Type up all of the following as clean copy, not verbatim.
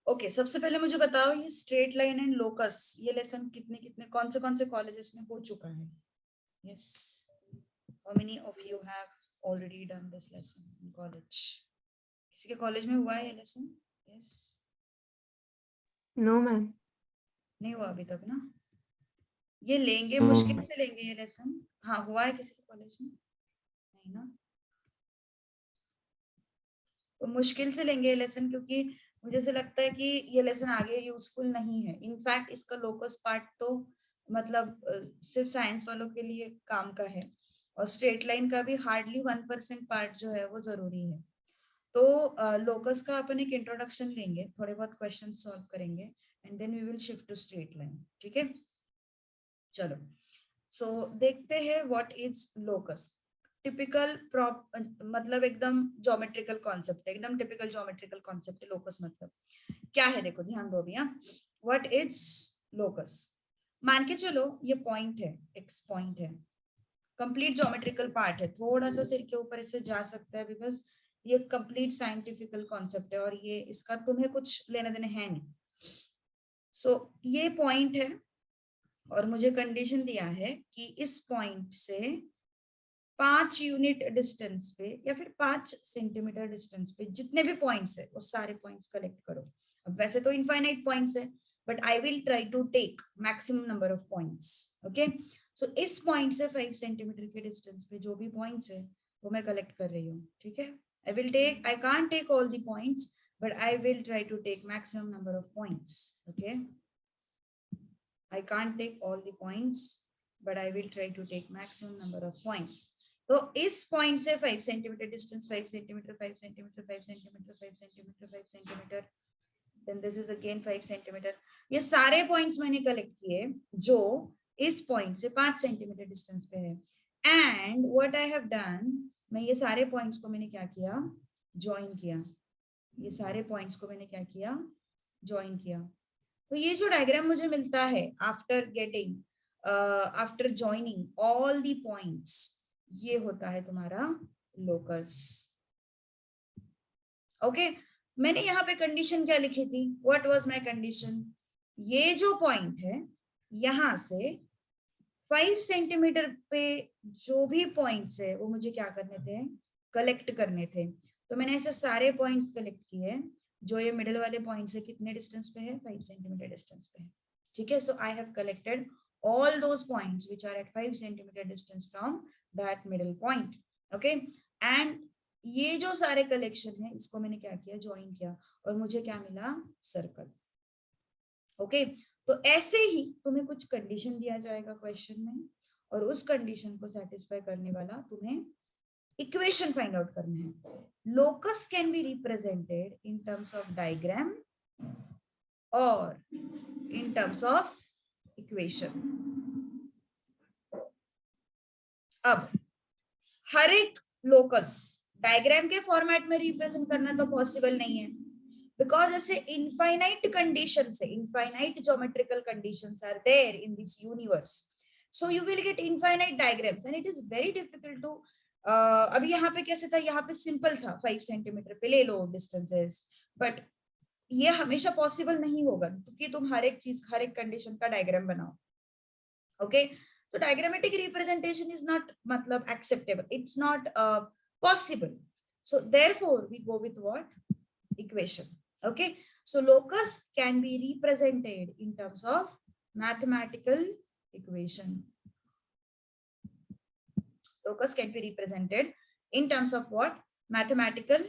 Okay, सबसे पहले मुझे बताओ ये स्ट्रेट लाइन एंड लोकस ये लेसन कितने कितने कौन से कॉलेजेस में हो चुका है? Yes, how many of you have already done this lesson in college? किसी के कॉलेज में हुआ है ये लेसन? यस, नो मैम, नहीं हुआ अभी तक ना? ये लेंगे, No. मुश्किल से लेंगे ये लेसन। हाँ, हुआ है किसी के कॉलेज में? नहीं ना, तो मुश्किल से लेंगे ये लेसन, क्योंकि मुझे ऐसा लगता है कि ये लेसन आगे यूजफुल नहीं है। इनफैक्ट इसका लोकस पार्ट तो मतलब सिर्फ साइंस वालों के लिए काम का है, और स्ट्रेट लाइन का भी हार्डली 1% पार्ट जो है वो जरूरी है। तो लोकस का अपन एक इंट्रोडक्शन लेंगे, थोड़े बहुत क्वेश्चन सॉल्व करेंगे, and then we will shift to straight line. ठीक है, चलो। सो देखते हैं व्हाट इज लोकस। टिपिकल मतलब एकदम ज्योमेट्रिकल कॉन्सेप्ट है, एकदम टिपिकल ज्योमेट्रिकल कॉन्सेप्ट है लोकस मतलब क्या है। देखो ध्यान दो भैया, व्हाट इज लोकस। मान के चलो ये पॉइंट है, एक्स पॉइंट है, कंप्लीट ज्योमेट्रिकल पार्ट है, थोड़ा सा सिर के ऊपर इससे जा सकता है, बिकॉज ये कंप्लीट साइंटिफिकल कॉन्सेप्ट है और ये इसका तुम्हें कुछ लेने देने है नहीं। सो ये पॉइंट है और मुझे कंडीशन दिया है कि इस पॉइंट से 5 यूनिट डिस्टेंस पे या फिर 5 सेंटीमीटर डिस्टेंस पे जितने भी पॉइंट्स है वो सारे पॉइंट्स कलेक्ट करो। अब वैसे तो इनफाइनाइट पॉइंट्स है, but I will try to take maximum number of points. Okay, so इस पॉइंट से 5 सेंटीमीटर के डिस्टेंस पे जो भी पॉइंट्स है वो मैं कलेक्ट कर रही हूँ। ठीक है, I can't take all the points, but I will try to take maximum number of points. Okay, I can't take all the points, but I will try to take maximum number of points. तो इस point से 5 centimetre distance, 5 centimetre, 5 centimetre, 5 centimetre, 5 centimetre, 5 centimetre, then this is again 5 centimetre. ये सारे points मैंने collect किए जो इस point से 5 सेंटीमीटर डिस्टेंस पे है। And what I have done, मैं ये सारे पॉइंट्स को मैंने क्या किया, ज्वाइन किया। ये सारे पॉइंट्स को मैंने क्या किया, ज्वाइन किया। तो ये जो डायग्राम मुझे मिलता है after joining all the points, ये होता है तुम्हारा लोकस। ओके, मैंने यहाँ पे कंडीशन क्या लिखी थी, व्हाट वाज माय कंडीशन, ये जो पॉइंट है यहां से 5 सेंटीमीटर पे जो भी पॉइंट्स है वो मुझे क्या करने थे, कलेक्ट करने थे। तो मैंने ऐसे सारे पॉइंट्स कलेक्ट किए। जो ये मिडिल वाले पॉइंट से कितने डिस्टेंस पे है, 5 सेंटीमीटर डिस्टेंस पे है। ठीक है, so I have collected all those points which are at 5 centimetre distance from that middle point. Okay, and ये जो सारे कलेक्शन है इसको मैंने क्या किया, ज्वाइन किया, और मुझे क्या मिला, सर्कल। ओके, तो ऐसे ही तुम्हें कुछ कंडीशन दिया जाएगा क्वेश्चन में, और उस कंडीशन को सेटिस्फाई करने वाला तुम्हें इक्वेशन फाइंड आउट करना है। Locus can be represented in terms of diagram और इन टर्म्स ऑफ इक्वेशन। अब हर एक लोकस डायग्राम के फॉर्मेट में रिप्रेजेंट करना तो पॉसिबल नहीं है, बिकॉज ऐसे इनफाइनाइट कंडीशंस है, infinite geometrical conditions are there in this universe, so you will get infinite diagrams and it is very difficult to. अभी यहाँ पे कैसे था, यहाँ पे सिंपल था 5 सेंटीमीटर पे ले लो डिस्टेंसेस, बट ये हमेशा पॉसिबल नहीं होगा क्योंकि तुम हर एक चीज, हर एक कंडीशन का डायग्राम बनाओ। Okay, so diagrammatic representation is not matlab acceptable, it's not possible, so therefore we go with what, equation. Okay, so locus can be represented in terms of mathematical equation. Locus can be represented in terms of what, mathematical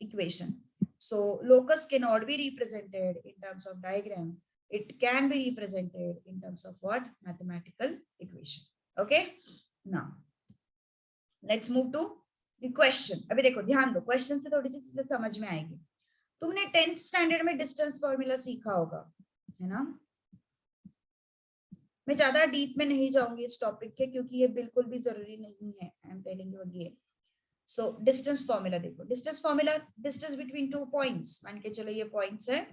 equation. So locus cannot be represented in terms of diagram, it can be represented in terms of what, mathematical equation. Okay, now let's move to the question. अभी देखो ध्यान दो, question से थोड़ी सी चीजें समझ में आएगी। तुमने 10th स्टैंडर्ड में डिस्टेंस फॉर्मूला सीखा होगा, है ना? मैं ज्यादा डीप में नहीं जाऊंगी इस टॉपिक के, क्योंकि ये बिल्कुल भी जरूरी नहीं है। I am telling you again. So distance formula देखो, distance formula, distance between two points, मान के चलो ये पॉइंट्स है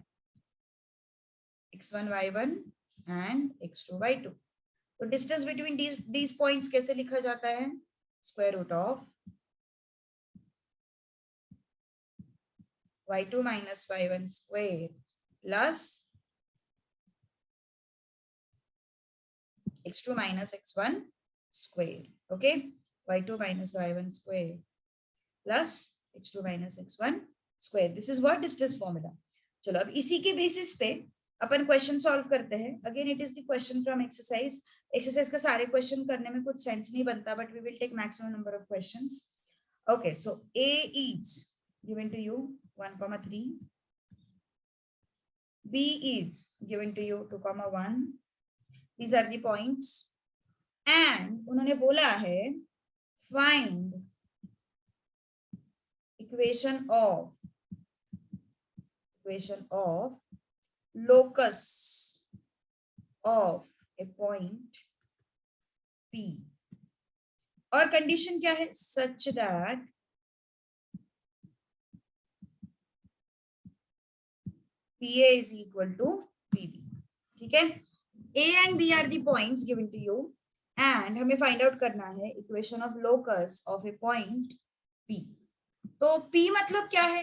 x1 y1 and x2 y2। तो डिस्टेंस बिटवीन दीज पॉइंट्स कैसे लिखा जाता है, square root of y2 minus y1 square plus x2 minus x1 square. Okay, y2 minus y1 square plus x2 minus x1 square. This is what distance formula. चलो अब इसी के basis पे अपन question solve करते हैं. Again it is the question from exercise. Exercise का सारे question करने में कुछ सेंस नहीं बनता, but we will take maximum number of questions. Okay, so A is given to you 1,3. B is given to you 2,1. These are the points. And उन्होंने बोला है find equation of locus of a point P. और condition क्या है? such that PA is equal to PB. ठीक है. A and B are the points given to you and हमें find out करना है equation of locus of A point P. तो P मतलब क्या है?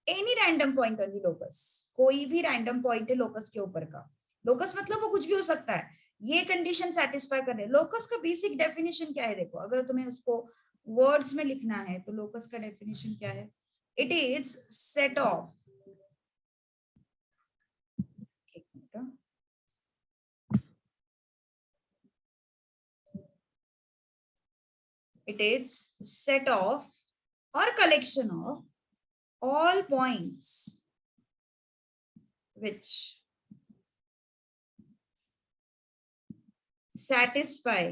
Any random point on the locus. कोई भी रैंडम पॉइंट है लोकस के ऊपर का. लोकस मतलब वो कुछ भी हो सकता है. ये कंडीशन सेटिस्फाई करने. लोकस का बेसिक डेफिनेशन क्या है? देखो, अगर तुम्हें उसको वर्ड्स में लिखना है तो लोकस का डेफिनेशन क्या है? It is set of, it is set of or collection of all points which satisfy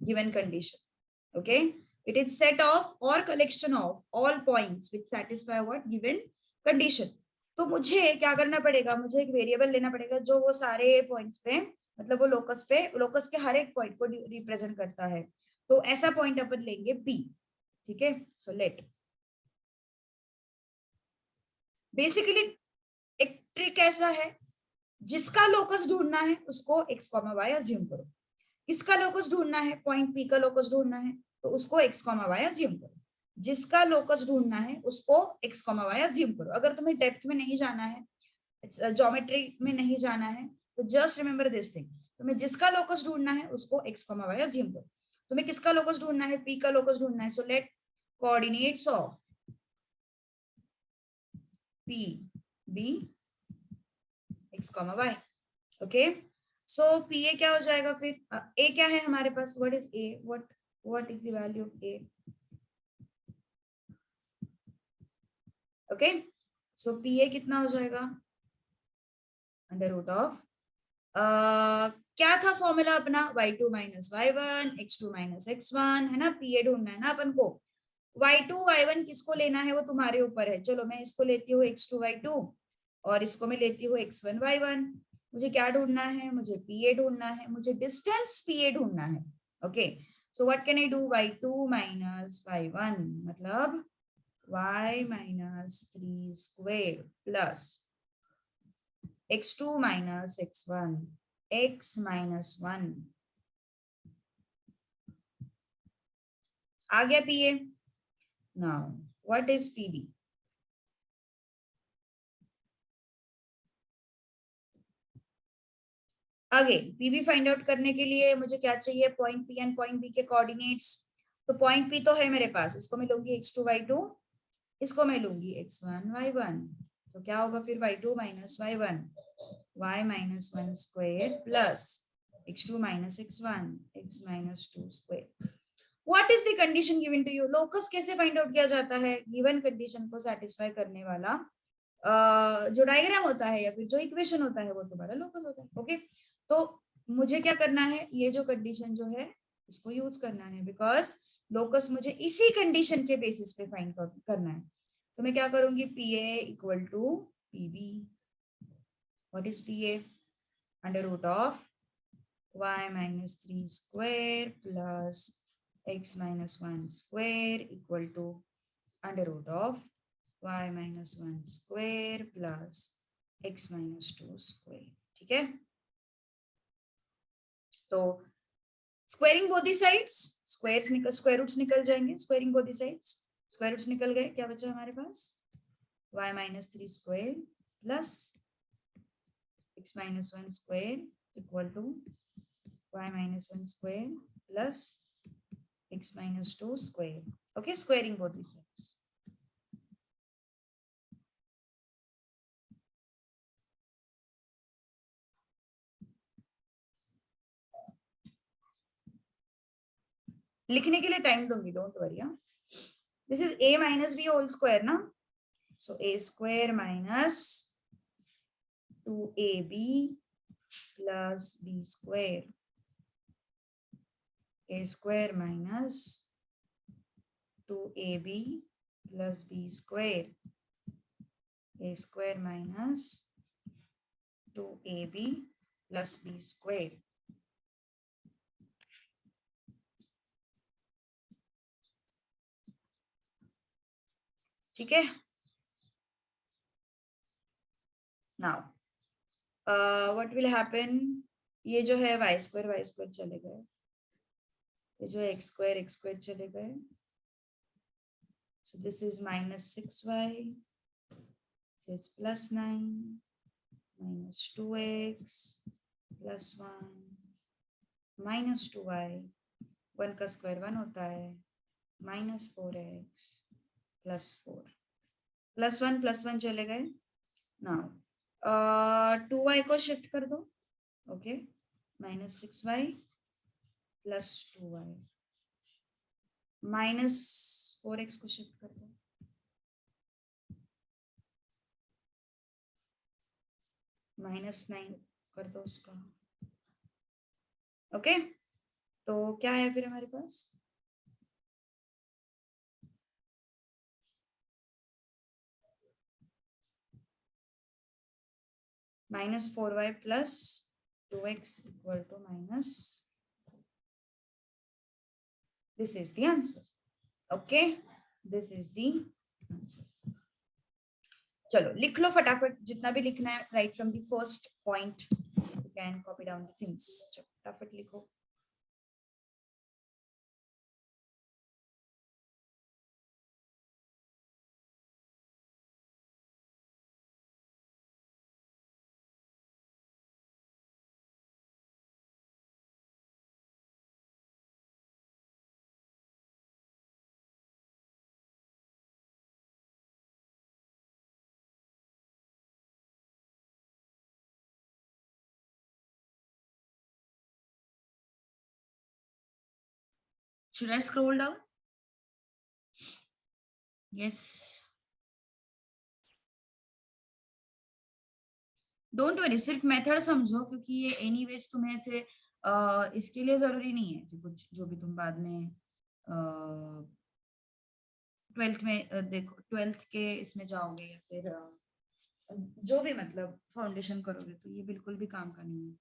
given condition. Okay, it is set of or collection of all points which satisfy what? Given condition. तो मुझे क्या करना पड़ेगा? मुझे एक variable लेना पड़ेगा जो वो सारे पॉइंट्स पे, मतलब वो लोकस पे, लोकस के हर एक पॉइंट को रिप्रेजेंट करता है. तो ऐसा पॉइंट अपन लेंगे P. ठीक है. सो लेट, बेसिकली एक ट्रिक ऐसा है, जिसका लोकस ढूंढना है उसको x, y अज्यूम करो. किसका लोकस ढूंढना है? पॉइंट P का लोकस ढूंढना है तो उसको x, y अज्यूम करो. जिसका लोकस ढूंढना है उसको x, y अज्यूम करो. अगर तुम्हें डेप्थ में नहीं जाना है, ज्योमेट्री में नहीं जाना है, तो जस्ट रिमेंबर दिस थिंग. तुम्हें जिसका लोकस ढूंढना है उसको x, y अज्यूम करो. तुम्हें किसका लोकस ढूंढना है? P का लोकस ढूंढना है. So let coordinates of P be x, y. Okay, so PA क्या हो जाएगा फिर? A क्या है हमारे पास? What is A? What is the value of A? Okay, so PA कितना हो जाएगा? अंडर रूट ऑफ क्या था फॉर्मूला अपना? y2 minus y1 x2 minus x1, है ना. PA ढूंढना है ना अपन को. y2 y1 किसको लेना है वो तुम्हारे ऊपर है. चलो मैं इसको लेती हूँ x2 y2 और इसको मैं लेती हूँ x1 y1. मुझे क्या ढूंढना है? मुझे PA ढूंढना है. मुझे डिस्टेंस PA ढूंढना है. Okay, so what can I do? y2 minus y1 मतलब y minus 3 square plus x2 minus x1 x minus 1. आ गया PA. Now what is PB? Again PB find out करने के लिए मुझे क्या चाहिए? Point P and point B के coordinates. तो पॉइंट P तो है मेरे पास, इसको मैं लूंगी x2 y2, इसको मैं लूंगी x1 y1. तो क्या होगा फिर? y2 minus y1 y minus 1 square plus x2 minus x1 x minus 2 square. What is the condition given to you? Locus कैसे फाइंड आउट किया जाता है? गिवन कंडीशन को सेटिस्फाई करने वाला जो डायग्राम होता है या फिर जो इक्वेशन होता है वो तुम्हारा लोकस होता है. ओके, तो मुझे क्या करना है? ये जो कंडीशन जो है इसको यूज करना है, बिकॉज लोकस मुझे इसी कंडीशन के बेसिस पे फाइंड करना है. तो मैं क्या करूंगी? PA equal to PB. What is PA? Under root of y minus 3 square plus x minus 1 square equal to under root of y minus 1 square plus x minus 2 square. ठीक है, तो squaring both the sides, square roots निकल जाएंगे, squaring both the sides, square roots निकल गए, क्या बचा हमारे पास y minus 3 square plus x minus 1 square equal to y minus 1 square plus x minus 2 square. Okay, squaring both these sides. लिखने के लिए टाइम दूंगी, don't worry. This is a minus b whole square ना, so a square minus 2ab plus b square, a square minus 2ab plus b square, a square minus 2ab plus b square. ठीक है. Now what will happen, ये जो है y square चले गए, ये जो है x स्क्वायर चले गए, so this is minus 6y, so it's plus 9 minus 2x plus 1 minus 2y, 1 का स्क्वायर 1 होता है, minus 4x plus 4, plus 1 चले गए. नाउ 2y को शिफ्ट कर दो, okay, minus 6y plus 2y, minus 4x को शिफ्ट कर दो, minus 9 कर दो उसका. ओके, तो क्या है फिर हमारे पास, minus 4y plus 2x equal to minus, this is the answer. Okay, this is the answer. चलो लिख लो फटाफट, जितना भी लिखना है, right from the first point, you can copy down the things. फटाफट लिखो. Should I scroll down? Yes. Don't worry, सिर्फ मेथड समझो, क्योंकि ये एनीवेज तुम्हें से इसके लिए जरूरी नहीं है ऐसे कुछ, जो भी तुम बाद में 12th में देखो, 12th के इसमें जाओगे या फिर जो भी मतलब फाउंडेशन करोगे, तो ये बिल्कुल भी काम का नहीं है.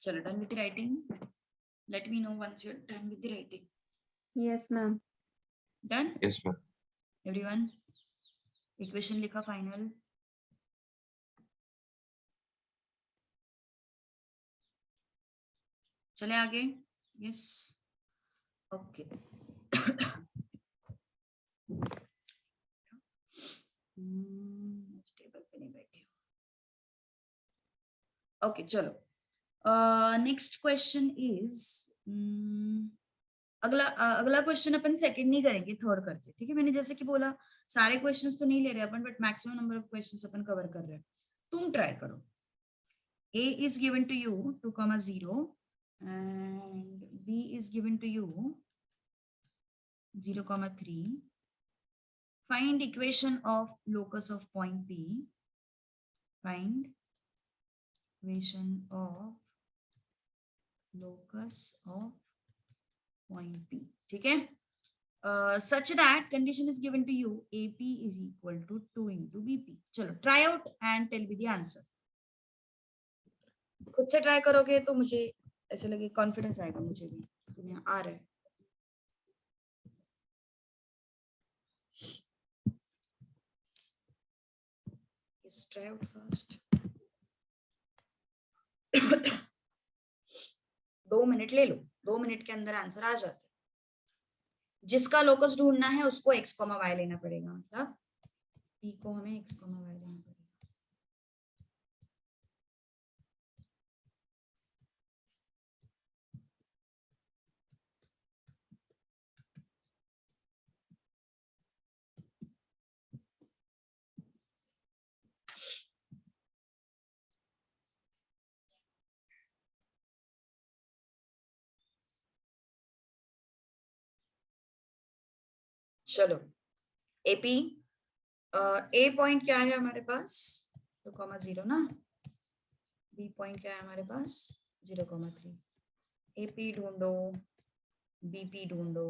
चलो, done with the writing. Let me know once you're done with the writing. Yes, ma'am. Done? Yes, ma'am. Everyone equation लिखा फाइनल? चले आगे? Yes, okay. टेबल पे नहीं बैठी। ओके चलो, नेक्स्ट क्वेश्चन इज, अगला क्वेश्चन अपन सेकंड नहीं करेंगे, थर्ड करके, ठीक है? मैंने जैसे कि बोला सारे क्वेश्चंस तो नहीं ले रहे अपन, but maximum number of questions अपन कवर कर रहे हैं। तुम ट्राई करो। A is given to you 2,0 and B is given to you 0,3. Find equation of locus of point P. Find equation of locus of point P. ठीक है? Such that condition is given to you AP is equal to 2 into BP. चलो try out and tell me the answer. खुद से try करोगे तो मुझे ऐसे लगे कॉन्फिडेंस आएगा मुझे भी, तुम्हें आ रहा है। Yes, try out first. 2 minute ले लो, 2 मिनट के अंदर आंसर आ जाता है। जिसका लोकस ढूंढना है उसको x, y लेना पड़ेगा, मतलब p को हमें x, y लेना पड़ेगा। चलो एपी, ए पॉइंट क्या है हमारे पास? 2,0 ना। बी पॉइंट क्या है हमारे पास? 0,3। एपी ढूंढो, बीपी ढूंढो।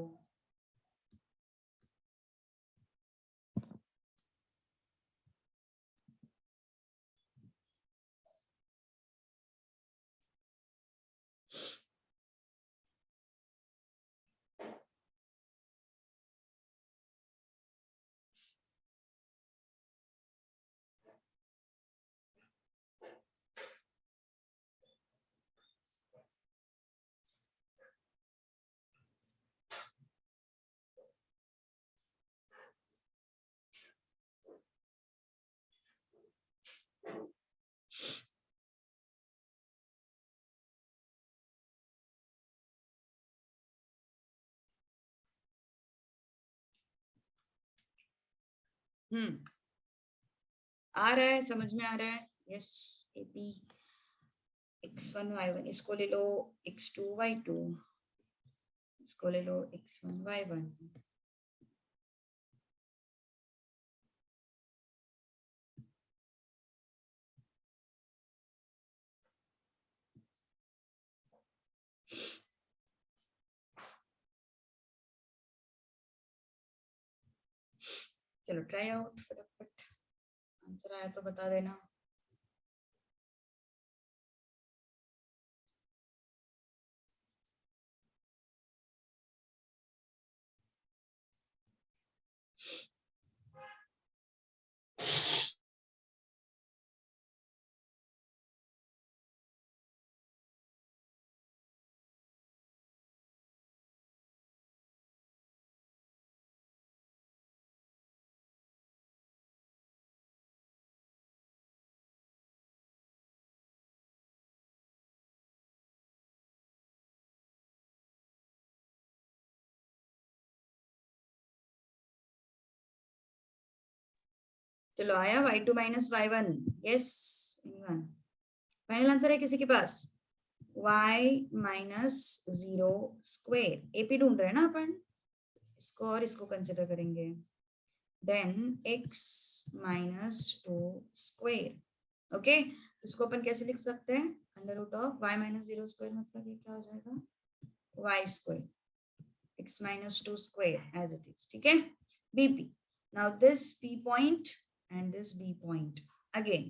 आ रहा है, समझ में आ रहा है? यस, एपी x1 y1, इसको ले लो x2 y2, इसको ले लो x1 y1। चलो ट्राई आउट फटाफट, आंसर आया तो बता देना। चलो आया y2 minus y1। Yes, final answer है किसी के पास? y minus 0 square. एपी ढूंढ रहे हैं ना अपन, इसको और इसको कंसिडर करेंगे। Then x minus 2 square. Okay, इसको अपन कैसे लिख सकते हैं? Under root of y minus 0 square, मतलब ये क्या हो जाएगा? y square, x minus 2 square as it is, ठीक है? BP. Now this P point and this B point. Again,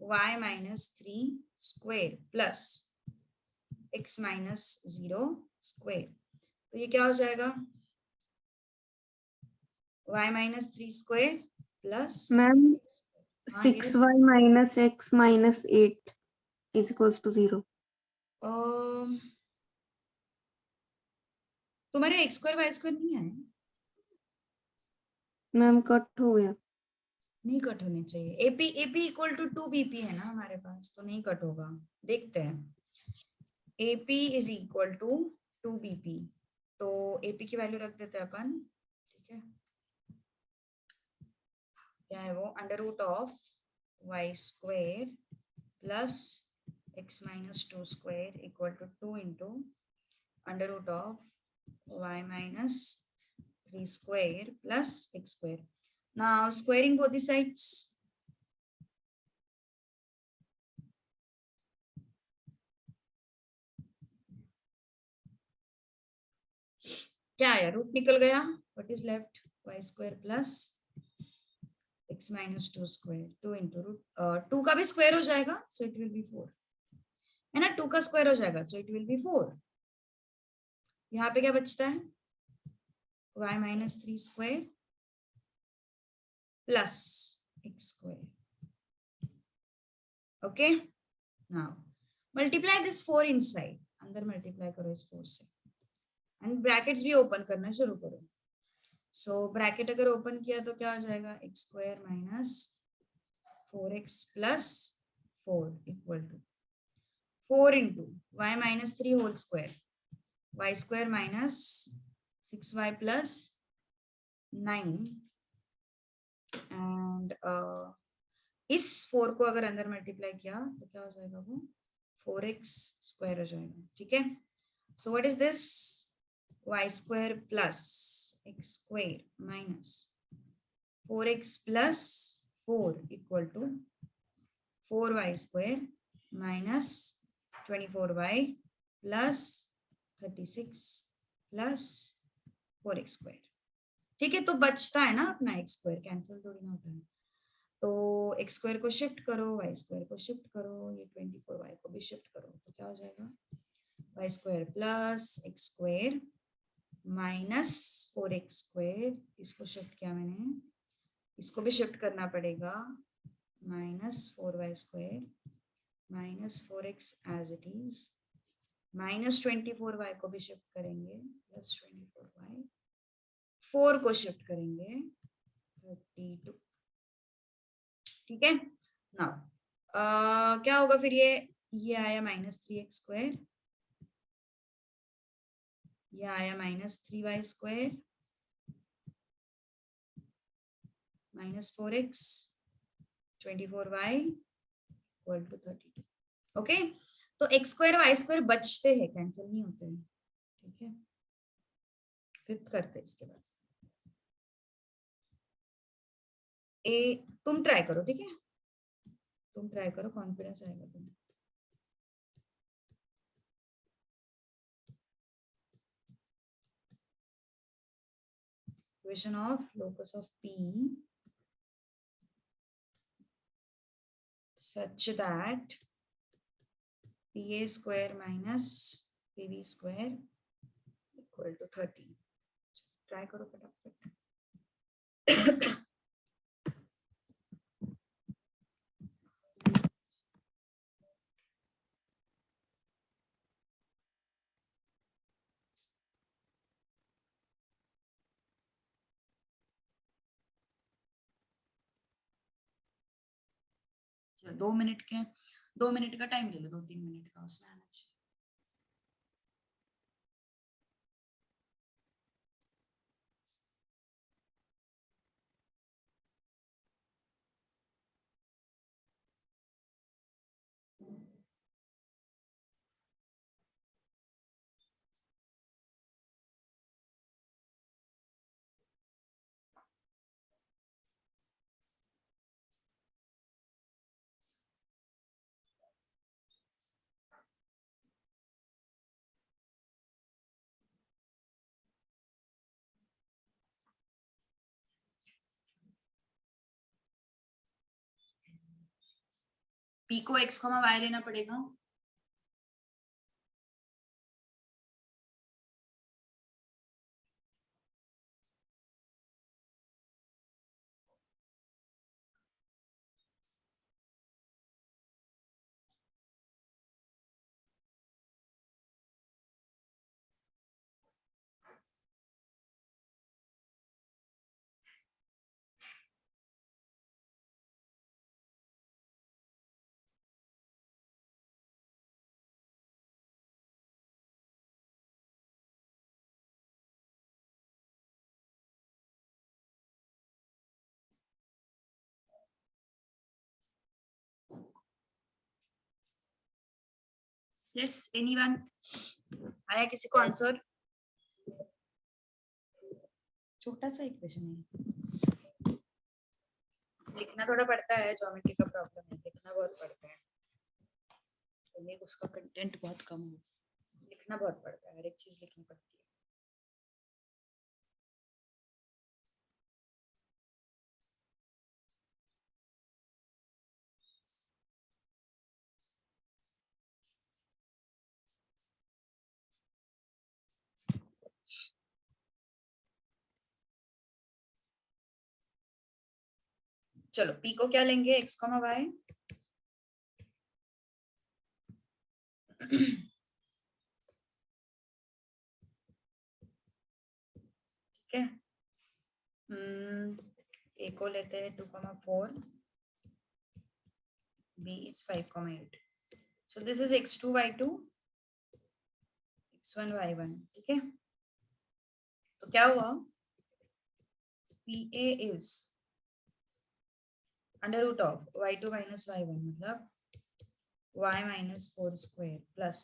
y minus 3 square plus x minus 0 square. तो ये क्या हो जाएगा? y minus 3 square plus ma'am हाँ 6y minus x minus 8 is equals to 0. तुम्हारे x square y square नहीं आए? Ma'am cut हो गया. नहीं कट होने चाहिए. AP AP equal to 2 BP है ना हमारे पास, तो नहीं कट होगा. देखते हैं. AP is equal to 2 BP. तो एपी की वैल्यू रख देते हैं अपन. ठीक है, क्या है वो? Under root of y square plus x minus 2 square equal to 2 into under root of y minus 3 square plus x square. Now squaring both the sides. क्या आया? रूट निकल गया. What is left? y square plus x minus 2 square. 2 into root 2 का भी square हो जाएगा, so it will be 4. है ना, 2 का स्क्वायर हो जाएगा, so it will be 4. यहाँ पे क्या बचता है? y minus 3 square plus x square. Okay. Now multiply this 4 inside. अंदर multiply करो इस 4 से. एंड ब्रैकेट्स भी ओपन करना शुरू करो. सो ब्रैकेट अगर ओपन किया तो क्या हो जाएगा? X square minus 4x plus 4 equal to 4 into y minus 3 whole square, y square minus 6y plus 9. And इस 4 को अगर अंदर मल्टीप्लाई किया तो क्या हो जाएगा? वो 4x स्क्वायर हो जाएगा. ठीक है. So what is this? y square plus x square minus 4x plus 4 equal to 4y square minus 24y plus 36 plus 4x square. ठीक है, तो बचता है ना अपना x square, कैंसिल थोड़ी ना होता है. तो x square को शिफ्ट करो, y square को शिफ्ट करो, ये 24y को भी शिफ्ट करो, तो क्या हो जाएगा? y square plus x square minus 4x square. इसको शिफ्ट किया मैंने, इसको भी शिफ्ट करना पड़ेगा. Minus 4y square minus 4x as it is minus 24y को भी शिफ्ट करेंगे प्लस 24y. 4 को शिफ्ट करेंगे 32. ठीक है. नाउ क्या होगा फिर? ये आया माइनस 3x स्क्वायर, ये आया minus 3y square minus 4x 24y equal to 32. Okay. तो x स्क्वायर वाई स्क्वायर बचते हैं, कैंसिल नहीं होते हैं. ठीक है, फिफ्थ करते हैं इसके बाद. तुम ट्राई करो. ठीक है, तुम ट्राई करो, कॉन्फिडेंस आएगा तुम्हें. Equation of locus of P such that PA square minus PB square equal to 30. Try करो फटाफट. चलो 2 मिनट का टाइम ले लो, 2-3 मिनट का उसमें आना चाहिए. P को x, y लेना पड़ेगा. Yes anyone? आया किसी को आंसर? छोटा सा इक्वेशन है, लिखना थोड़ा पड़ता है, ज्योमेट्री का प्रॉब्लम है, लिखना बहुत पड़ता है, तो उसका कंटेंट बहुत कम हो, लिखना बहुत पड़ता है, हर एक चीज लिखनी पड़ती है। चलो पी को क्या लेंगे, एक्स कॉमा वाई, ठीक है। ए को लेते हैं 2,4, B is 5,8, so this is x2 y2 x1 y1, ठीक है। तो क्या हुआ, P A is under root of y2 minus y1 मतलब y minus 4 square plus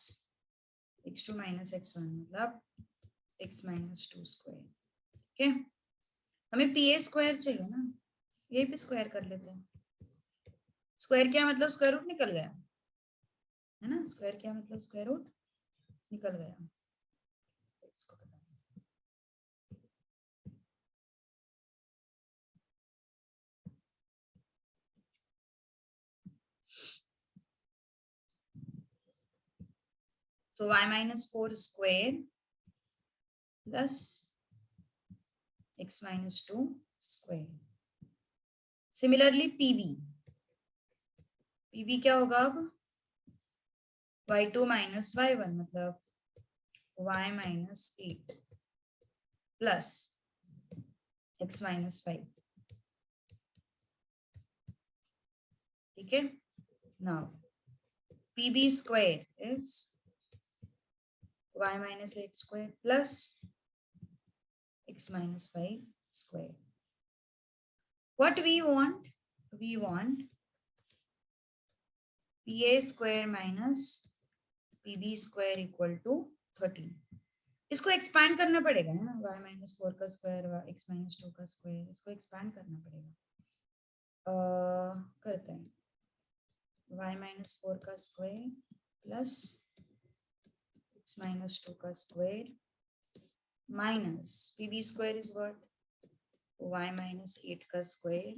x2 minus x1 मतलब x माइनस 2 स्क्वायर, ठीक है। हमें पी ए स्क्वायर चाहिए ना, ये भी स्क्वायर कर लेते हैं। स्क्वायर क्या मतलब स्क्वायर रूट निकल गया है ना, स्क्वायर क्या मतलब स्क्वायर रूट निकल गया। इसको so y minus 4 square plus x minus 2 square. Similarly pb क्या होगा अब, y2 minus y1 मतलब y minus 8 plus x minus 5, ठीक है। now pb square is y minus 8 square plus x minus 5 square. What we want pa square minus pb square equal to 13. इसको expand करना पड़ेगा है ना, y माइनस 4 का square x minus 2 का square, इसको एक्सपैंड करना पड़ेगा। करते हैं y माइनस 4 का स्क्वायर प्लस x माइनस 2 का square minus pb square is what, y minus 8 का स्क्वायर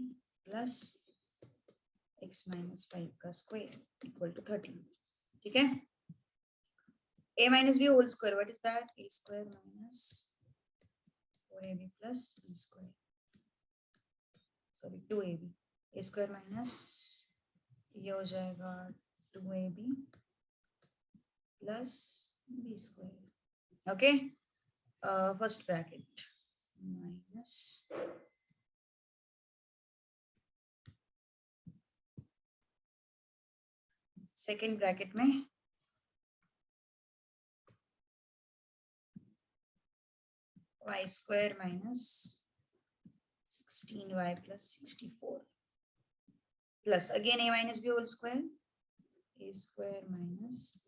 प्लस x माइनस 5 का स्क्वायर इक्वल टू 13, ठीक है। a minus b whole square, what is that, a square minus 4ab plus b square, sorry 2ab, a square minus ये हो जाएगा 2ab plus b square, okay. First bracket minus second bracket में y square minus 16y plus 64 plus again a minus b whole square, a square minus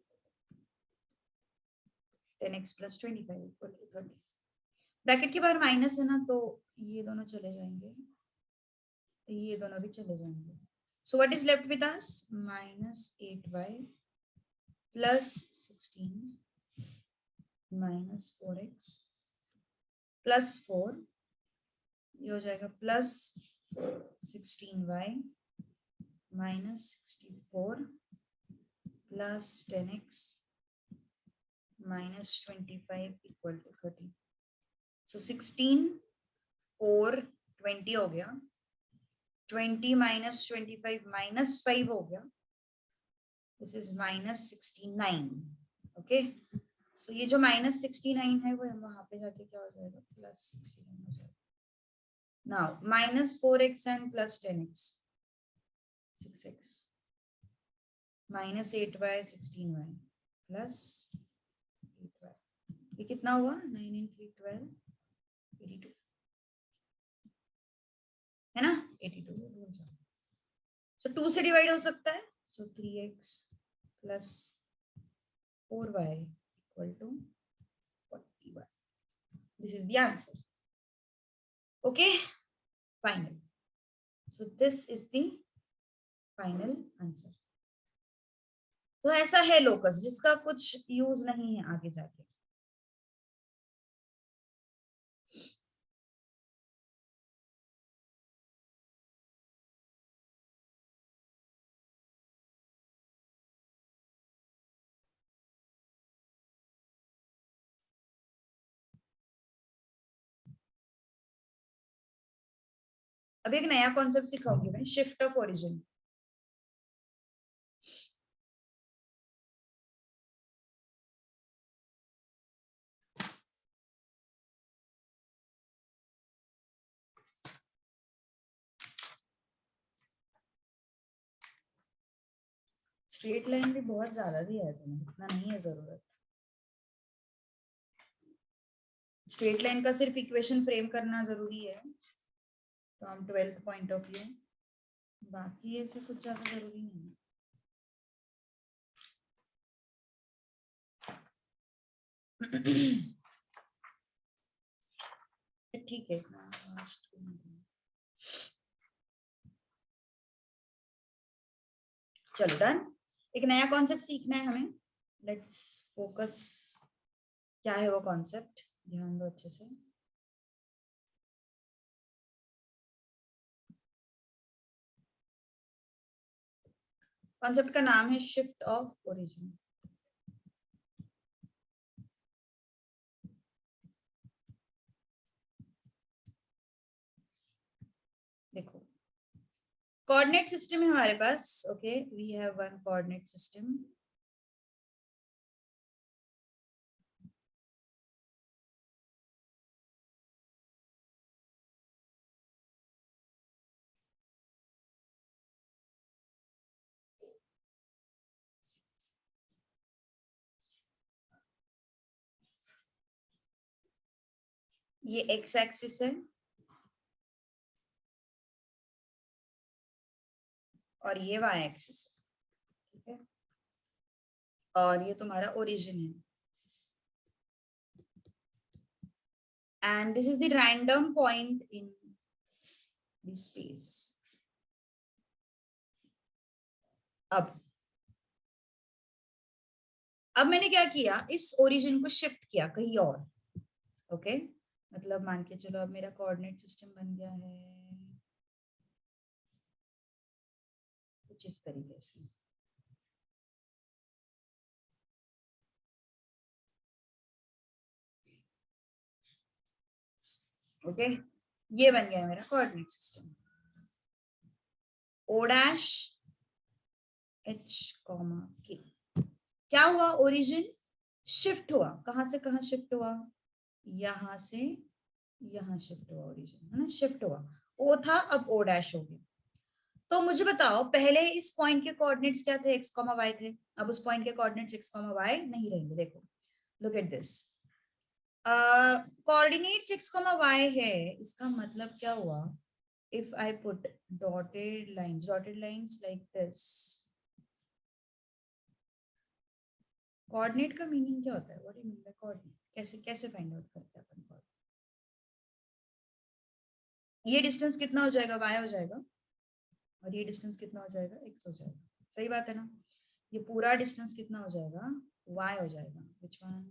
10x plus 25 equal to 30. Bracket के बाहर minus है ना, तो ये दोनों चले जाएंगे, ये दोनों भी चले जाएंगे। So what is left with us, minus 8y plus 16 minus 4x plus 4, ये हो जाएगा plus 16y minus 64 plus 10x minus 25 equal to 30. So 16 4 20 हो गया, 20 minus 25 minus 5 हो गया, this is minus 69, okay. So ये जो minus 69 है वो वहां पे जाके क्या हो जाएगा, plus 69 हो जाएगा। now minus 4x and plus 10x 6x minus 8y 16y plus 8y, ये कितना हुआ, 9 in 3 12 82 है ना, 82। so 2 से डिवाइड हो सकता है, so 3x plus 4y equal to 41. This is the answer. Okay, final. So this is the final answer. तो ऐसा है लोकस जिसका कुछ यूज नहीं है आगे जाके. अब एक नया कॉन्सेप्ट सिखाऊंगी मैं, shift of origin. Straight line भी बहुत ज्यादा दिया है तुम्हें, इतना नहीं है जरूरत. स्ट्रेट लाइन का सिर्फ इक्वेशन फ्रेम करना जरूरी है from 12th point of view, बाकी ऐसे कुछ ज्यादा जरूरी नहीं है. ठीक है. चलो डन. एक नया कॉन्सेप्ट सीखना है हमें. Let's focus. क्या है वो कॉन्सेप्ट, ध्यान दो अच्छे से. कॉन्सेप्ट का नाम है शिफ्ट ऑफ ओरिजिन. देखो, कोऑर्डिनेट सिस्टम है हमारे पास. Okay, we have one coordinate system. ये एक्स एक्सिस है और ये वाई एक्सिस है. ठीक है, और ये तुम्हारा ओरिजिन है. and this is the random point in the space. अब मैंने क्या किया, इस ओरिजिन को शिफ्ट किया कहीं और. ओके, मतलब मान के चलो अब मेरा कोऑर्डिनेट सिस्टम बन गया है कुछ इस तरीके से. ओके, ये बन गया मेरा coordinate system. O dash H comma K. क्या हुआ, ओरिजिन शिफ्ट हुआ. कहां से कहां शिफ्ट हुआ, यहां से यहां शिफ्ट हुआ. ओरिजिन है ना, शिफ्ट हुआ. ओ था, अब ओ डैश हो गया. तो मुझे बताओ, पहले इस पॉइंट के कोऑर्डिनेट्स क्या थे, एक्स कॉमा वाई थे. अब उस पॉइंट के कोऑर्डिनेट्स एक्स कॉमा वाई नहीं रहेंगे. देखो, look at this. Coordinates x comma y है, इसका मतलब क्या हुआ, if I put dotted lines like this. Coordinate का मीनिंग क्या होता है, what do you mean by coordinate, कैसे कैसे फाइंड आउट करते हैं अपन कोऑर्डिनेट. ये डिस्टेंस कितना हो जाएगा, y हो जाएगा, और ये डिस्टेंस कितना हो जाएगा, x हो जाएगा. सही बात है ना. ये पूरा डिस्टेंस कितना हो जाएगा, y हो जाएगा. Which one,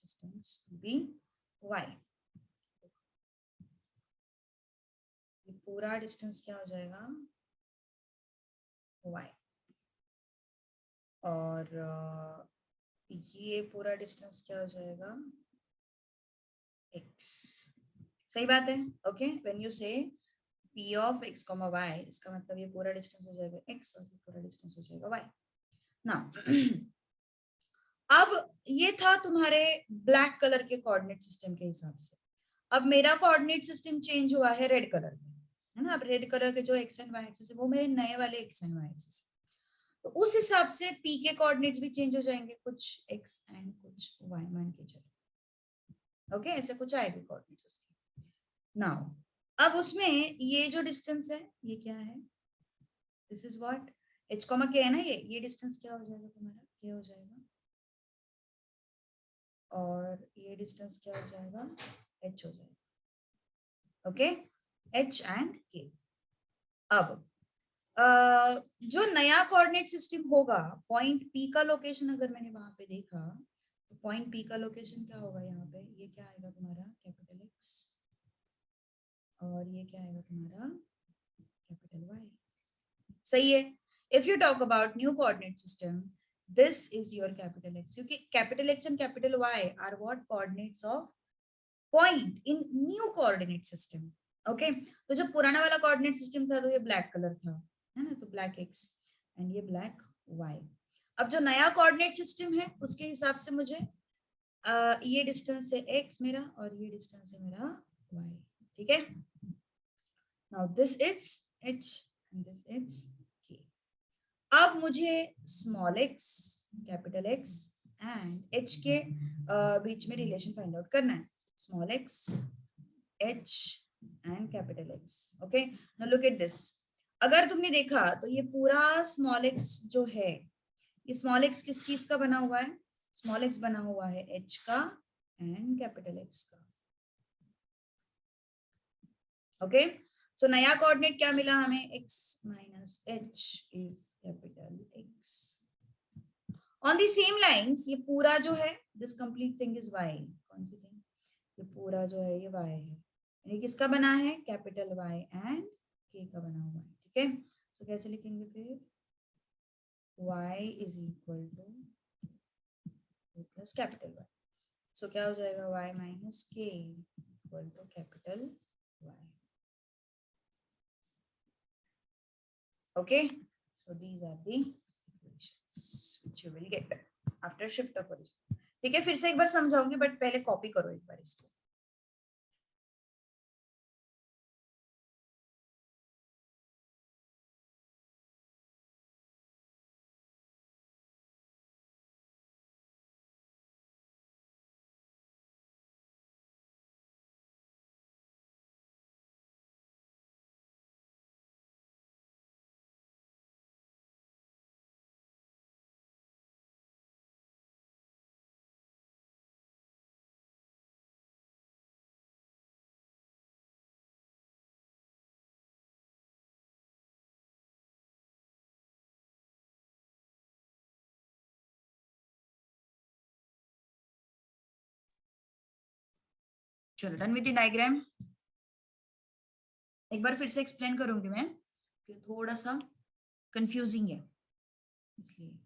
distance be y. ये पूरा डिस्टेंस क्या हो जाएगा, y. और ये पूरा डिस्टेंस क्या हो जाएगा, x. सही बात है. ओके, व्हेन यू से p ऑफ x, y, इसका मतलब ये पूरा डिस्टेंस हो जाएगा x और ये पूरा डिस्टेंस हो जाएगा y. नाउ अब ये था तुम्हारे ब्लैक कलर के कोऑर्डिनेट सिस्टम के हिसाब से. अब मेरा कोऑर्डिनेट सिस्टम चेंज हुआ है रेड कलर में, है ना. अब रेड कलर के जो एक्स एंड वाई एक्सिस है वो मेरे नए वाले एक्स एंड वाई एक्सिस. तो उस हिसाब से p के कोऑर्डिनेट्स भी चेंज हो जाएंगे, कुछ x एंड कुछ y मान के चलो. ओके, ऐसे कुछ आएगा कोऑर्डिनेट्स उसके. नाउ अब उसमें ये जो डिस्टेंस है ये क्या है, this is what h, k है ना. ये डिस्टेंस क्या हो जाएगा तुम्हारा, ये हो जाएगा और ये डिस्टेंस क्या हो जाएगा, h हो जाएगा। Okay, h and k। अब जो नया कोऑर्डिनेट सिस्टम होगा, पॉइंट P का लोकेशन अगर मैंने वहां पे देखा तो पॉइंट P का लोकेशन क्या होगा, यहाँ पे ये क्या आएगा तुम्हारा कैपिटल X, और ये क्या आएगा तुम्हारा कैपिटल Y। सही है। If you talk about new coordinate system, this is your capital X, क्योंकि capital X and capital Y are what coordinates of point in new coordinate system. Okay, तो जो पुराना वाला कोऑर्डिनेट सिस्टम था तो ये ब्लैक कलर था, है ना, तो ब्लैक X एंड ये ब्लैक Y। अब जो नया कोऑर्डिनेट सिस्टम है उसके हिसाब से मुझे ये डिस्टेंस है X मेरा और ये डिस्टेंस है मेरा Y। ठीक है, now this is H and this is K। अब मुझे small x, capital X and H के बीच में रिलेशन फाइंड आउट करना है। Small x, H and capital X। Okay, now look at this. अगर तुमने देखा तो ये पूरा स्मॉल x जो है, ये स्मॉल x किस चीज का बना हुआ है, स्मॉल x बना हुआ है H का एंड कैपिटल X का। ओके, सो नया कोऑर्डिनेट क्या मिला हमें, x minus h is capital X। On the same lines ये पूरा जो है, this complete thing is y। कौन सी थिंग, ये पूरा जो है ये y है, ये किसका बना है, कैपिटल Y एंड k का बना हुआ है। ठीक है, तो कैसे लिखेंगे फिर, y is equal to plus capital Y। So क्या हो जाएगा, y minus k equal to capital Y। Okay, so these are the equations which you will get after shift of origin। ठीक है, फिर से एक बार समझाऊंगी बट पहले कॉपी करो एक बार इसको। चलो, डन विद द डायग्राम। एक बार फिर से एक्सप्लेन करूंगी मैं, कि थोड़ा सा कंफ्यूजिंग है इसलिए।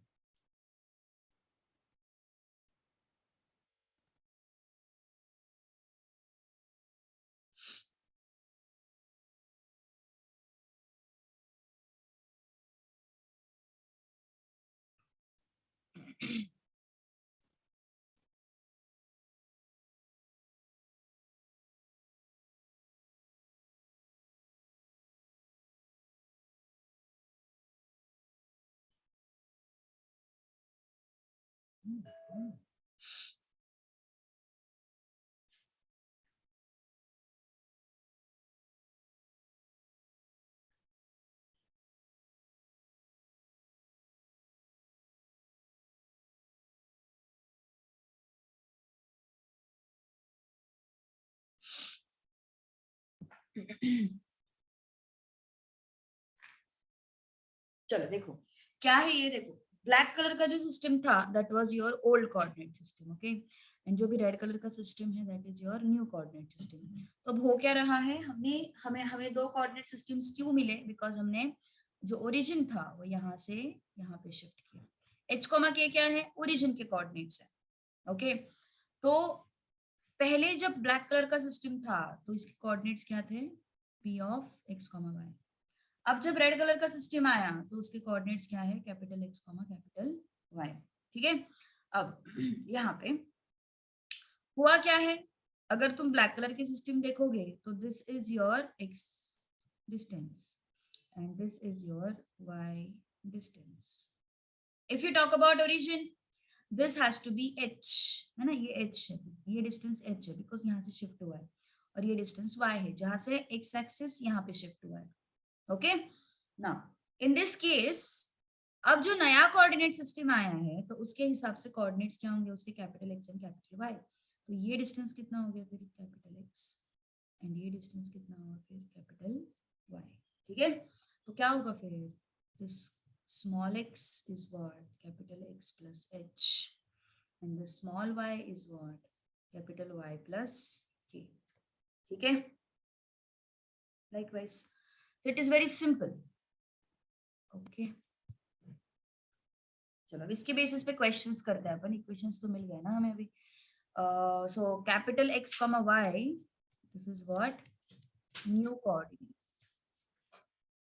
चलो देखो क्या है ये, देखो ब्लैक कलर का जो सिस्टम था that was your old coordinate system. Okay, and जो भी रेड कलर का सिस्टम है that is your new coordinate system. तो अब हो क्या रहा है, हमने हमें हमें दो कोऑर्डिनेट सिस्टम्स क्यों मिले, बिकॉज हमने जो ओरिजिन था वो यहाँ से यहाँ पे शिफ्ट किया। h, k क्या है, ओरिजिन के कोऑर्डिनेट्स है। ओके, तो पहले जब ब्लैक कलर का सिस्टम था तो इसके कोऑर्डिनेट्स क्या थे, p ऑफ x, y। अब जब रेड कलर का सिस्टम आया तो उसके कोऑर्डिनेट्स क्या है, कैपिटल X, कैपिटल Y। ठीक है, अब यहाँ पे हुआ क्या है, अगर तुम ब्लैक कलर के सिस्टम देखोगे तो this is your X distance and this is your Y distance. If you talk about origin, this has to be H, है ना, ये H है, ये डिस्टेंस H है बिकॉज यहाँ से शिफ्ट हुआ है, और ये डिस्टेंस Y है जहां से X एक्सिस यहाँ पे शिफ्ट हुआ है। Okay, now in this case अब जो नया कोऑर्डिनेट सिस्टम आया है तो उसके हिसाब से कोऑर्डिनेट्स क्या होंगे उसके, capital x and capital y. तो ये डिस्टेंस कितना हो गया फिर, कैपिटल एक्स, एंड ये डिस्टेंस कितना होगा फिर, कैपिटल वाई। ठीक है, तो क्या होगा फिर, this small x is what, capital X plus h, and the small y is what, capital Y plus k. ठीक है, likewise, so it is very simple. okay, चलो अब इसके बेसिस पे क्वेश्चंस करते हैं अपन, इक्वेशंस तो मिल गए ना हमें अभी। So capital x, y, this is what, new coordinate,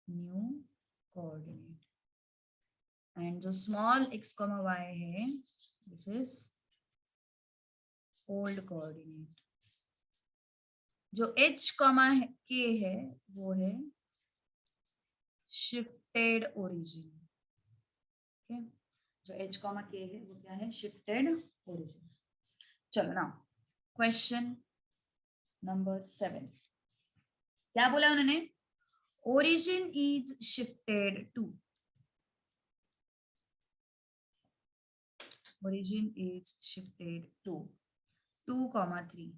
new coordinate, and जो स्मॉल x, y है, दिस इज ओल्ड कोऑर्डिनेट। जो h, k है वो है शिफ्टेड ओरिजिन। ओके, जो h, k है वो क्या है, शिफ्टेड ओरिजिन। चलो ना, क्वेश्चन नंबर 7, क्या बोला उन्होंने, origin is shifted to, origin is shifted to 2, 3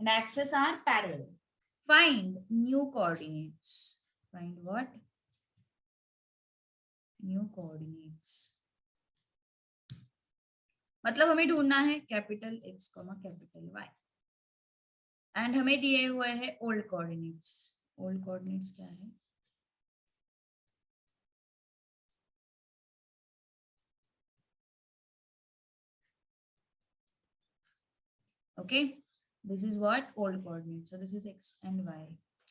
and axes are parallel. Find new coordinates. Find what? New coordinates. मतलब हमें ढूंढना है capital x, capital y, and हमें दिए हुए हैं ओल्ड कोऑर्डिनेट्स। ओल्ड कोऑर्डिनेट्स क्या है, okay, this is what, old coordinate, so this is x and y।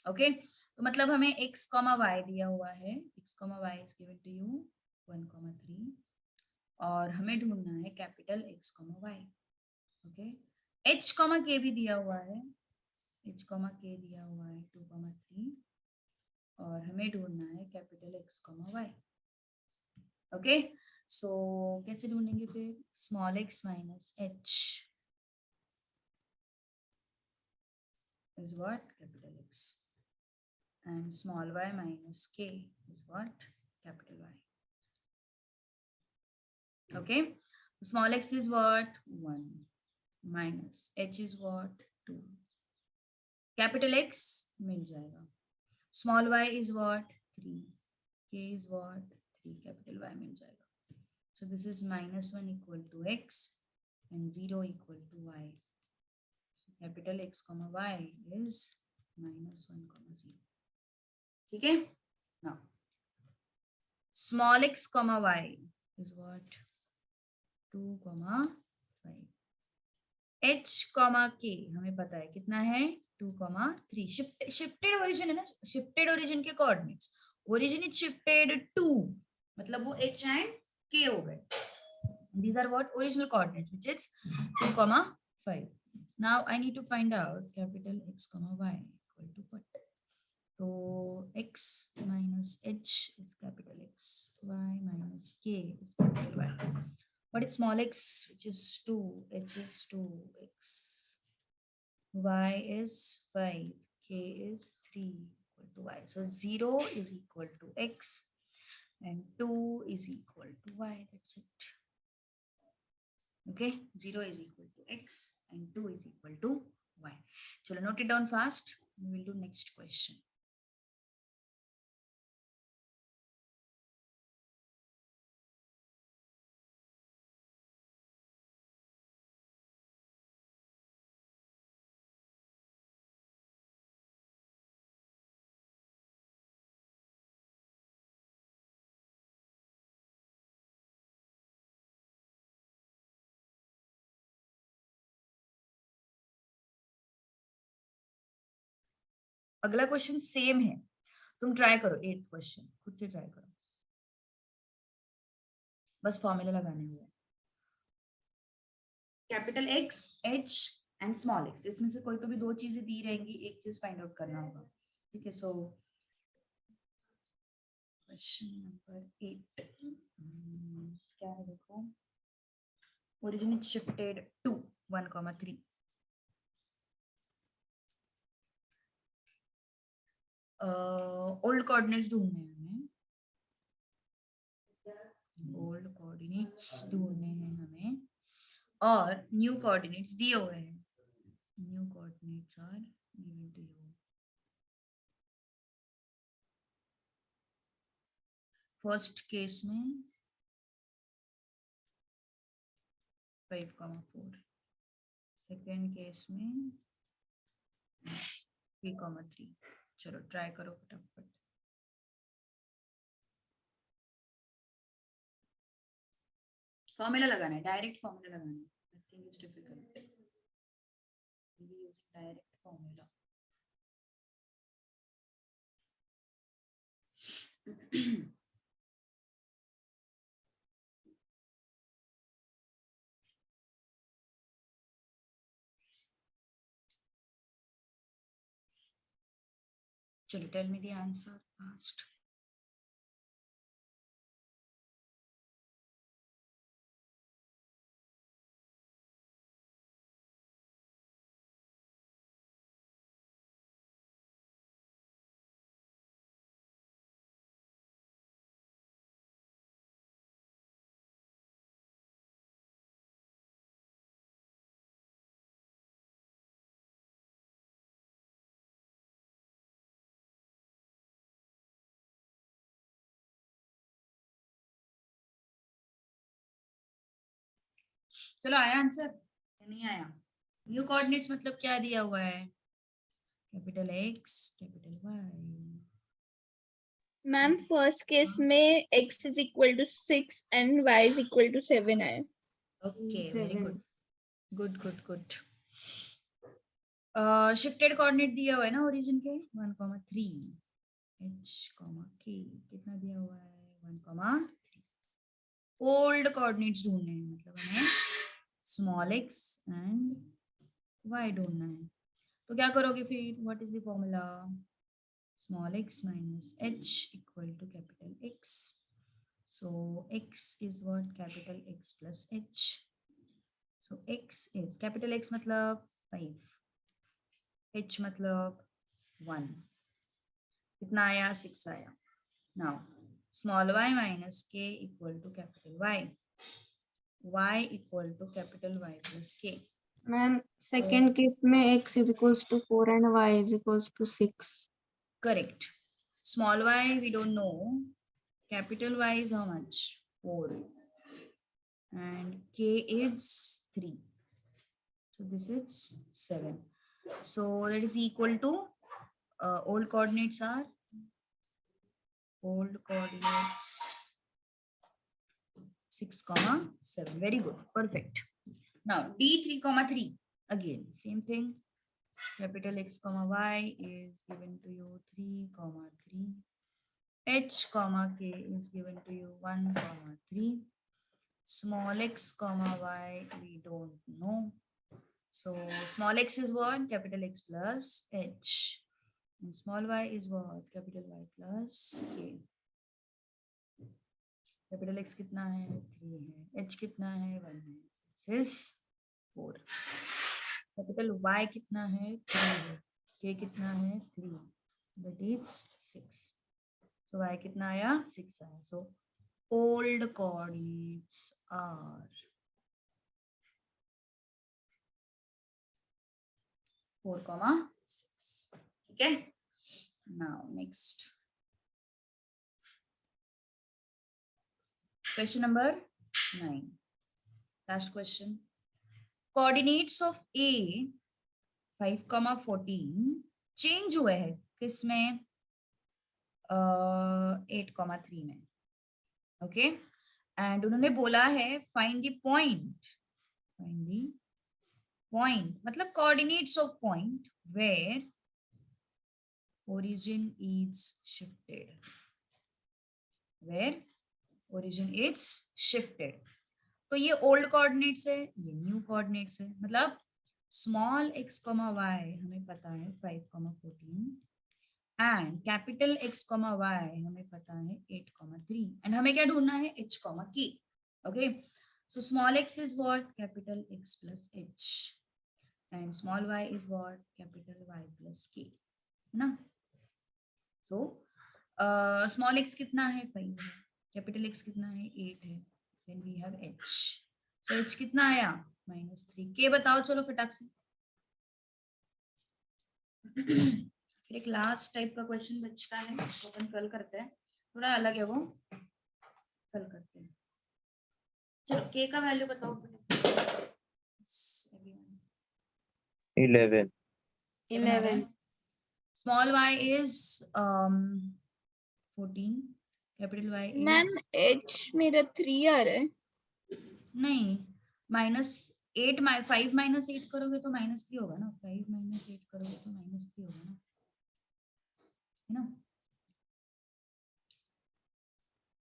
Okay, तो मतलब हमें x, y दिया हुआ है, x, y is given to you 1, 3, और हमें ढूंढना है capital x, y। Okay, h, k भी दिया हुआ है, h, k दिया हुआ है 2, 3, और हमें ढूंढना है कैपिटल x, y। ओके, सो कैसे ढूंढेंगे फिर, small x minus h is what, capital X, and small y minus k is what, capital Y. Okay, small x is what, 1, minus h is what, 2, capital X मिल जाएगा, small y is what, 3, k is what, 3, capital Y मिल जाएगा। So this is -1 equal to x and 0 equal to y. So capital X, y is -1, 0. ठीक है, now small x, y is what, 2, 5, h, k हमें पता है कितना है, 2, 3, shifted origin है ना, शिफ्टेड ओरिजिन के coordinates, origin is shifted to, मतलब वो h एंड k हो गए, these are what, original coordinates, which is 2, 5. now I need to find out capital X, y equal to what, so x minus h is capital X, y minus k is capital Y. What is small x, which is 2, h is 2, x, y is 5, k is 3 equal to y. So 0 is equal to x and 2 is equal to y. That's it. Okay, 0 is equal to x and 2 is equal to y. Chalo, note it down fast. We will do next question. अगला question same है, तुम try करो 8th question, खुद से try करो, बस formula लगाने हुए, capital x, H and small x, इसमें से कोई तो भी 2 चीजें दी रहेंगी, एक चीज फाइंड आउट करना होगा। ठीक है, सो क्वेश्चन नंबर 8 क्या है, देखो, origin is shifted to 1, 3, old coordinates ढूंढने हैं हमें, ओल्ड कोऑर्डिनेट्स ढूंढने हैं हमें और न्यू कोऑर्डिनेट्स दिए हुए हैं. New coordinates are given to you. First case में 5,4. सेकेंड केस में 3,3. चलो ट्राई करो फटाफट. फॉर्मूला लगाना है, डायरेक्ट फॉर्मूला लगाना है. I think it's difficult. We use direct formula. चलो tell me the answer fast. चलो आया आंसर या नहीं आया? न्यू कोऑर्डिनेट्स मतलब क्या दिया हुआ है? Capital x, capital y. Ma'am first case में x is equal to 6 and y is equal to 7 है. Okay, very 7. Good. Good good good. Shifted coordinate दिया हुआ है ना ओरिजिन के 1,3. h, k कितना दिया हुआ है? 1,3. ओल्ड कोऑर्डिनेट्स ढूंढने हैं, मतलब हमें स्मॉल x एंड y ढूंढना है. तो क्या करोगे फिर? What is the formula? Small x minus h equal to capital X. So x is what? Capital X plus h. So x is capital X मतलब 5, h मतलब 1. कितना आया? 6 आया. Now small y minus k equal to capital Y. Y equal to capital Y plus k. Ma'am second case में x is equals to 4 and y is equals to 6. Correct. Small y we don't know. Capital Y is how much? 4. And k is 3. So this is 7. So that is equal to old coordinates are old coordinates 6, 7. Very good. Perfect. Now D 3,3. Again same thing. Capital X, Y is given to you 3,3. H, K is given to you 1,3. Small x, y we don't know. So small x is what? Capital X plus h. And small y is what? Capital Y plus k. Capital X कितना है? 3 है. H कितना है? 1 है. This is 4. Capital Y कितना है? 3 है. K कितना है? 3. That is 6. So y कितना आया? 6 आया. So old coordinates are 4,6. Okay. Now next question number 9. Last question. Coordinates of A 5,14 change हुए हैं किसमें? 8,3 में. ओके. एंड उन्होंने बोला है find the point. Find the point मतलब coordinates of point where origin is shifted. Where origin is shifted. तो ये ओल्ड कोऑर्डिनेट्स है, ये न्यू कोऑर्डिनेट्स है. मतलब स्मॉल x, y हमें पता है 5,14 एंड कैपिटल X, y हमें पता है 8,3 एंड हमें क्या ढूंढना है? h, k. Okay. So small x is what? Capital X plus h and small y is what? Capital Y plus k. है ना? सो स्मॉल x कितना है? 5 है. कैपिटल X कितना है 8 है, then we have H, so H कितना आया -3, K बताओ चलो फटाक से। फिर एक लास्ट टाइप का क्वेश्चन बचता है, वो अपन कल करते हैं, थोड़ा अलग है वो, कल करते हैं। चलो K का वैल्यू बताओ। 11. 11. Small y is 14, capital Y is ma'am H मेरा 3 आ रहा है। नहीं, -8 5 -8 करोगे तो -3 होगा ना, 5 -8 करोगे तो -3 होगा ना, है ना।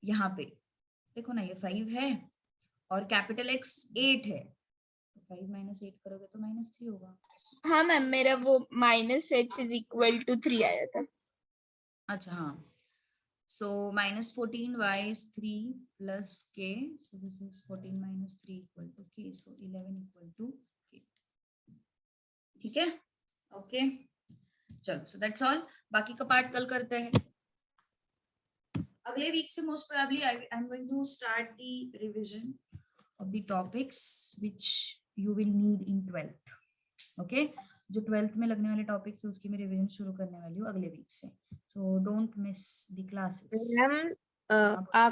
यहाँ पे देखो ना, ये 5 है और कैपिटल X 8 है, तो 5 -8 करोगे तो -3 होगा। हाँ मैम, मेरा वो -H इज इक्वल टू 3 आया था। अच्छा हाँ, so -14y is 3 plus k, so this is 14 - 3 equal to k, so 11 equal to k, ठीक है, ओके चलो, so that's all, बाकी का पार्ट कल करते हैं। अगले वीक से most probably I am going to start the revision of the topics which you will need in 12th, okay. जो 12th में लगने वाले टॉपिक्स है उसकी मैं रिवीजन शुरू करने वाली हूँ अगले वीक से, so don't miss the classes. Ma'am आप